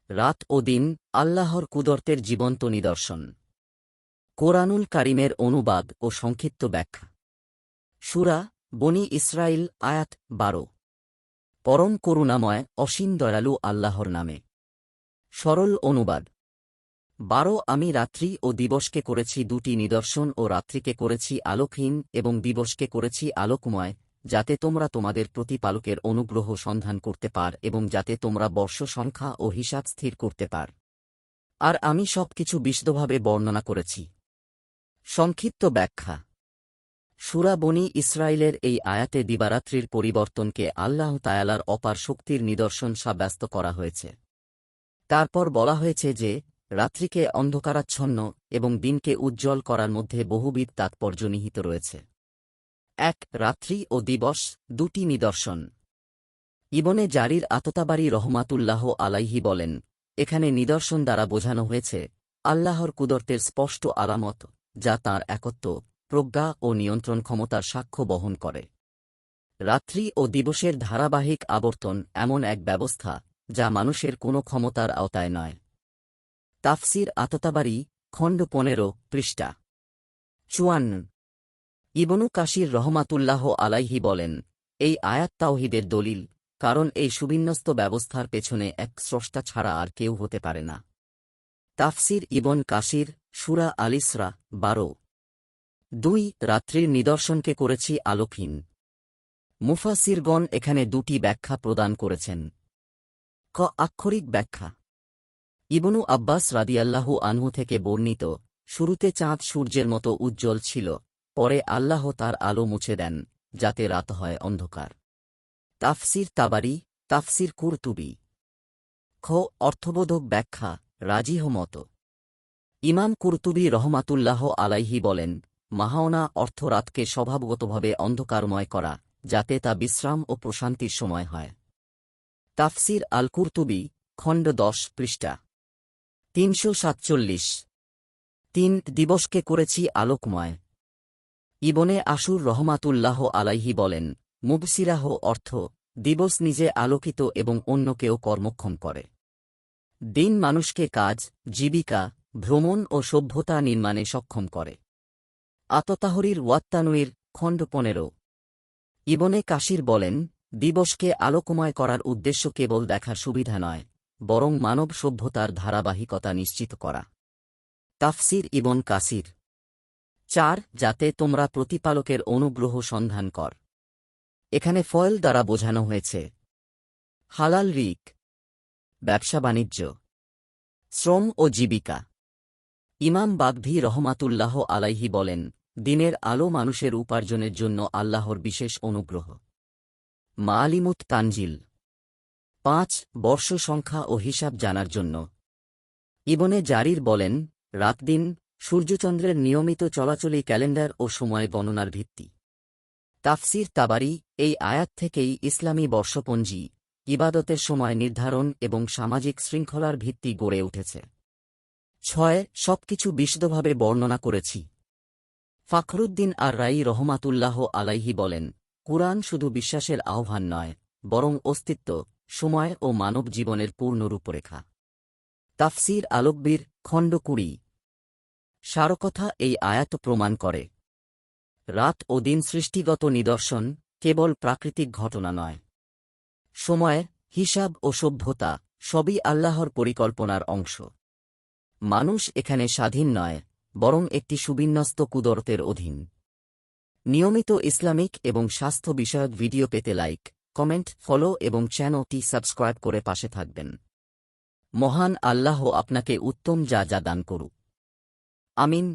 রাত ও দিন আল্লাহর কুদরতের জীবন্ত নিদর্শন। কোরআনুল কারিমের অনুবাদ ও সংক্ষিপ্ত ব্যাখ্যা। সূরা বনী ইসরাইল আয়াত 12। পরম করুণাময় অসীম দয়ালু আল্লাহর নামে। সরল অনুবাদ। 12 আমি রাত্রি ও দিবসকে করেছি দুটি নিদর্শন ও রাত্রিকে করেছি আলোকহীন এবং দিবসকে করেছি আলোকময়, যাতে তোমরা তোমাদের প্রতিপালকের অনুগ্রহ সন্ধান করতে পার এবং যাতে তোমরা বর্ষ সংখ্যা ও হিসাব স্থির করতে পার। আর আমি সবকিছু বিশদভাবে বর্ণনা করেছি। সংক্ষিপ্ত ব্যাখ্যা। সূরা বনী ইসরাইলের এই আয়াতে দিবারাত্রির পরিবর্তনকে আল্লাহ তায়ালার অপার শক্তির নিদর্শন সাব্যস্ত করা হয়েছে। তারপর বলা হয়েছে যে রাত্রিকে অন্ধকারাচ্ছন্ন এবং দিনকে উজ্জ্বল করার মধ্যে বহুবিধ তাৎপর্য নিহিত রয়েছে। 1 রাত্রি ও দিবস দুটি নিদর্শন। ইবনে জারির আততাবারি রহমাতুল্লাহ আলাইহি বলেন, এখানে নিদর্শন দ্বারা বোঝানো হয়েছে আল্লাহর কুদরতের স্পষ্ট আলামত, যা তাঁর একত্ব, প্রজ্ঞা ও নিয়ন্ত্রণ ক্ষমতার সাক্ষ্য বহন করে। রাত্রি ও দিবসের ধারাবাহিক আবর্তন এমন এক ব্যবস্থা যা মানুষের কোনো ক্ষমতার আওতায় নয়। তাফসির আততাবারি খণ্ড 15 পৃষ্ঠা 54। ইবনু কাসির রহমাতুল্লাহ আলাইহি বলেন, এই আয়াত তাওহীদের দলিল, কারণ এই সুবিন্যস্ত ব্যবস্থার পেছনে এক স্রষ্টা ছাড়া আর কেউ হতে পারে না। তাফসির ইবন কাসির সূরা আল ইসরা 12। 2 রাত্রির নিদর্শনকে করেছি আলোকহীন। মুফাসসিরগণ এখানে দুটি ব্যাখ্যা প্রদান করেছেন। ক আক্ষরিক ব্যাখ্যা। ইবনু আব্বাস রাদিয়াল্লাহু আনহু থেকে বর্ণিত, শুরুতে চাঁদ সূর্যের মতো উজ্জ্বল ছিল, পরে আল্লাহ তার আলো মুছে দেন, যাতে রাত হয় অন্ধকার। তাফসির তাবারি তাফসির কুরতুবী। খ অর্থবোধক ব্যাখ্যা রাজিহ মত। ইমাম কুরতুবী রহমাতুল্লাহ আলাইহি বলেন, মাহাওনা অর্থ রাতকে স্বভাবগতভাবে অন্ধকারময় করা, যাতে তা বিশ্রাম ও প্রশান্তির সময় হয়। তাফসির আল কুরতুবী খণ্ড 10 পৃষ্ঠা 347। 3 দিবসকে করেছি আলোকময়। ইবনে আশুর রহমাতুল্লাহ আলাইহি বলেন, মুবসিরাহ অর্থ দিবস নিজে আলোকিত এবং অন্যকেও কর্মক্ষম করে। দিন মানুষকে কাজ, জীবিকা, ভ্রমণ ও সভ্যতা নির্মাণে সক্ষম করে। আততাহরির ওয়াত্তানুইর খণ্ড 15। ইবনে কাসির বলেন, দিবসকে আলোকময় করার উদ্দেশ্য কেবল দেখার সুবিধা নয়, বরং মানব সভ্যতার ধারাবাহিকতা নিশ্চিত করা। তাফসির ইবন কাসির। 4 যাতে তোমরা প্রতিপালকের অনুগ্রহ সন্ধান কর। এখানে ফয়েল দ্বারা বোঝানো হয়েছে হালাল রিক, ব্যবসা বাণিজ্য, শ্রম ও জীবিকা। ইমাম বাগভী রহমাতুল্লাহ আলাইহি বলেন, দিনের আলো মানুষের উপার্জনের জন্য আল্লাহর বিশেষ অনুগ্রহ। মাআলিমুত তানজিল। 5 বর্ষ সংখ্যা ও হিসাব জানার জন্য। ইবনে জারির বলেন, রাত দিন সূর্যচন্দ্রের নিয়মিত চলাচলই ক্যালেন্ডার ও সময় গণনার ভিত্তি। তাফসির তাবারি এই আয়াত থেকেই ইসলামী বর্ষপঞ্জি, ইবাদতের সময় নির্ধারণ এবং সামাজিক শৃঙ্খলার ভিত্তি গড়ে উঠেছে। 6 সবকিছু বিশদভাবে বর্ণনা করেছি। ফখরুদ্দিন আর রাই রহমাতুল্লাহ আলাইহি বলেন, কুরআন শুধু বিশ্বাসের আহ্বান নয়, বরং অস্তিত্ব, সময় ও মানব জীবনের পূর্ণ রূপরেখা। তাফসির আলোকবীর খণ্ড 20। সারকথা এই আয়াত প্রমাণ করে, রাত ও দিন সৃষ্টিগত নিদর্শন, কেবল প্রাকৃতিক ঘটনা নয়। সময়, হিসাব ও সভ্যতা সবই আল্লাহর পরিকল্পনার অংশ। মানুষ এখানে স্বাধীন নয়, বরং একটি সুবিন্যস্ত কুদরতের অধীন। নিয়মিত ইসলামিক এবং স্বাস্থ্য বিষয়ক ভিডিও পেতে লাইক, কমেন্ট, ফলো এবং চ্যানেলটি সাবস্ক্রাইব করে পাশে থাকবেন। মহান আল্লাহ আপনাকে উত্তম যা দান করুক। আমিন।